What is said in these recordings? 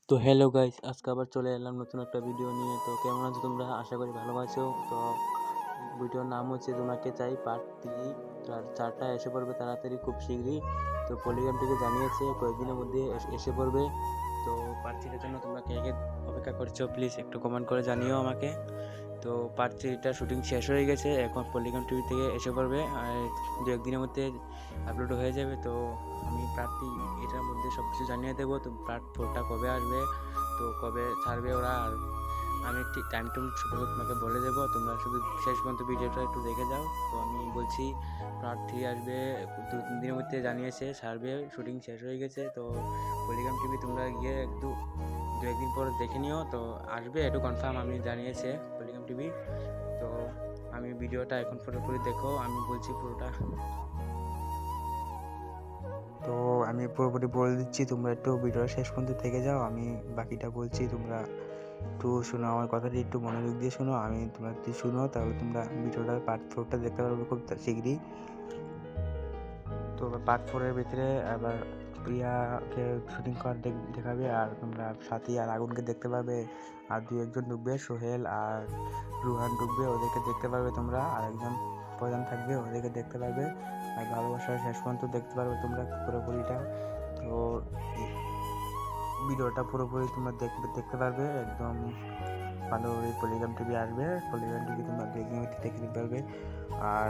তো hello guys, আজকে আবার চলে এলাম নতুন একটা ভিডিও নিয়ে। তো কেমন আছো তোমরা? আশা করি ভালো আছো। তো ভিডিওর নাম হচ্ছে তোমাকে চাই পার্ট 3। চারটা এসে পড়বে তাড়াতাড়ি, খুব শীঘ্রই। তো পলিগ্রাম থেকে জানিয়েছে কয়েকদিনের মধ্যে এসে পড়বে। তো পার্ট 3 এর জন্য তোমরা কে কে অপেক্ষা করছো প্লিজ একটু কমেন্ট করে জানিও আমাকে। তো পার্ট 3টার শুটিং শেষ হয়ে গেছে, এখন পলিগ্রাম টিভি থেকে এসে পড়বে আর দু একদিনের মধ্যে আপলোড হয়ে যাবে। তো আমি পার্ট 3 এটার মধ্যে সব কিছু জানিয়ে দেবো। তো পার্ট 4টা কবে আসবে, তো কবে ছাড়বে ওরা, আর আমি ঠিক টাইম টুম সব তোমাকে বলে দেবো। তোমরা শুধু শেষ পর্যন্ত ভিডিওটা একটু দেখে যাও। তো আমি বলছি পার্ট 3 আসবে 2-3 দিনের মধ্যে, জানিয়েছে ছাড়বে, শুটিং শেষ হয়ে গেছে। তো পলিগ্রাম টিভি তোমরা গিয়ে দু একদিন পর দেখে নিও। তো আসবে, একটু কনফার্ম আমি জানিয়েছে পলিগ্রাম টিভি। তো আমি ভিডিওটা এখন পুরোপুরি দেখো, আমি বলছি পুরোটা। তো আমি পুরোপুরি বলে দিচ্ছি, তোমরা একটু ভিডিওটা শেষ পর্যন্ত থেকে যাও, আমি বাকিটা বলছি। তোমরা একটু শোনো, আমার কথাটি একটু মনোযোগ দিয়ে শোনো। আমি তোমরা যদি শুনো তাহলে তোমরা ভিডিওটার পার্ট 4টা দেখতে পারবে খুব শীঘ্রই। তো পার্ট 4-এর ভিতরে আবার প্রিয়াকে শুটিং করা দেখাবে, আর তোমরা সাথী আর আগুনকে দেখতে পাবে, আর 2-1জন ঢুকবে, সোহেল আর রুহান ঢুকবে, ওদেরকে দেখতে পারবে তোমরা। আর একজন প্রধান থাকবে, ওদেরকে দেখতে পারবে। আর ভালোবাসার শেষ পর্যন্ত দেখতে পারবে তোমরা পুরোপুরিটা। তো ভিডিওটা পুরোপুরি তোমরা দেখতে পারবে একদম ভালো। ওই পলিগ্রাম টিভি আসবে, পলিগ্রাম টিভি তোমরা দেখে নিতে পারবে। আর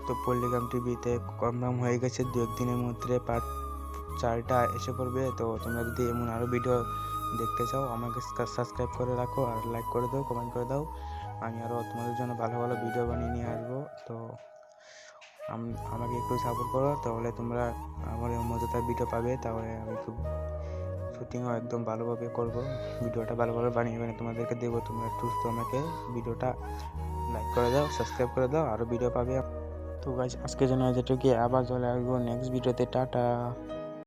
তো পল্লিগ্রাম টিভিতে কনফার্ম হয়ে গেছে 2-1 দিনের মধ্যে পার্ট 4টা এসে পড়বে। তো তোমরা যদি এমন আরও ভিডিও দেখতে চাও আমাকে সাবস্ক্রাইব করে রাখো, আর লাইক করে দাও, কমেন্ট করে দাও। আমি আরও তোমাদের জন্য ভালো ভালো ভিডিও বানিয়ে নিয়ে আসবো। তো আমাকে একটু সাপোর্ট করো, তাহলে তোমরা আমার মজাদার ভিডিও পাবে। তাহলে আমি খুব শুটিংও একদম ভালোভাবে করবো, ভিডিওটা ভালোভাবে বানিয়ে তোমাদেরকে দেবো। তোমরা একটু আমাকে ভিডিওটা লাইক করে দাও, সাবস্ক্রাইব করে দাও, আরও ভিডিও পাবে। তো গাইস, আজকের জন্য যেটুকু, আবার চলে আসবো নেক্সট ভিডিওতে। টাটা।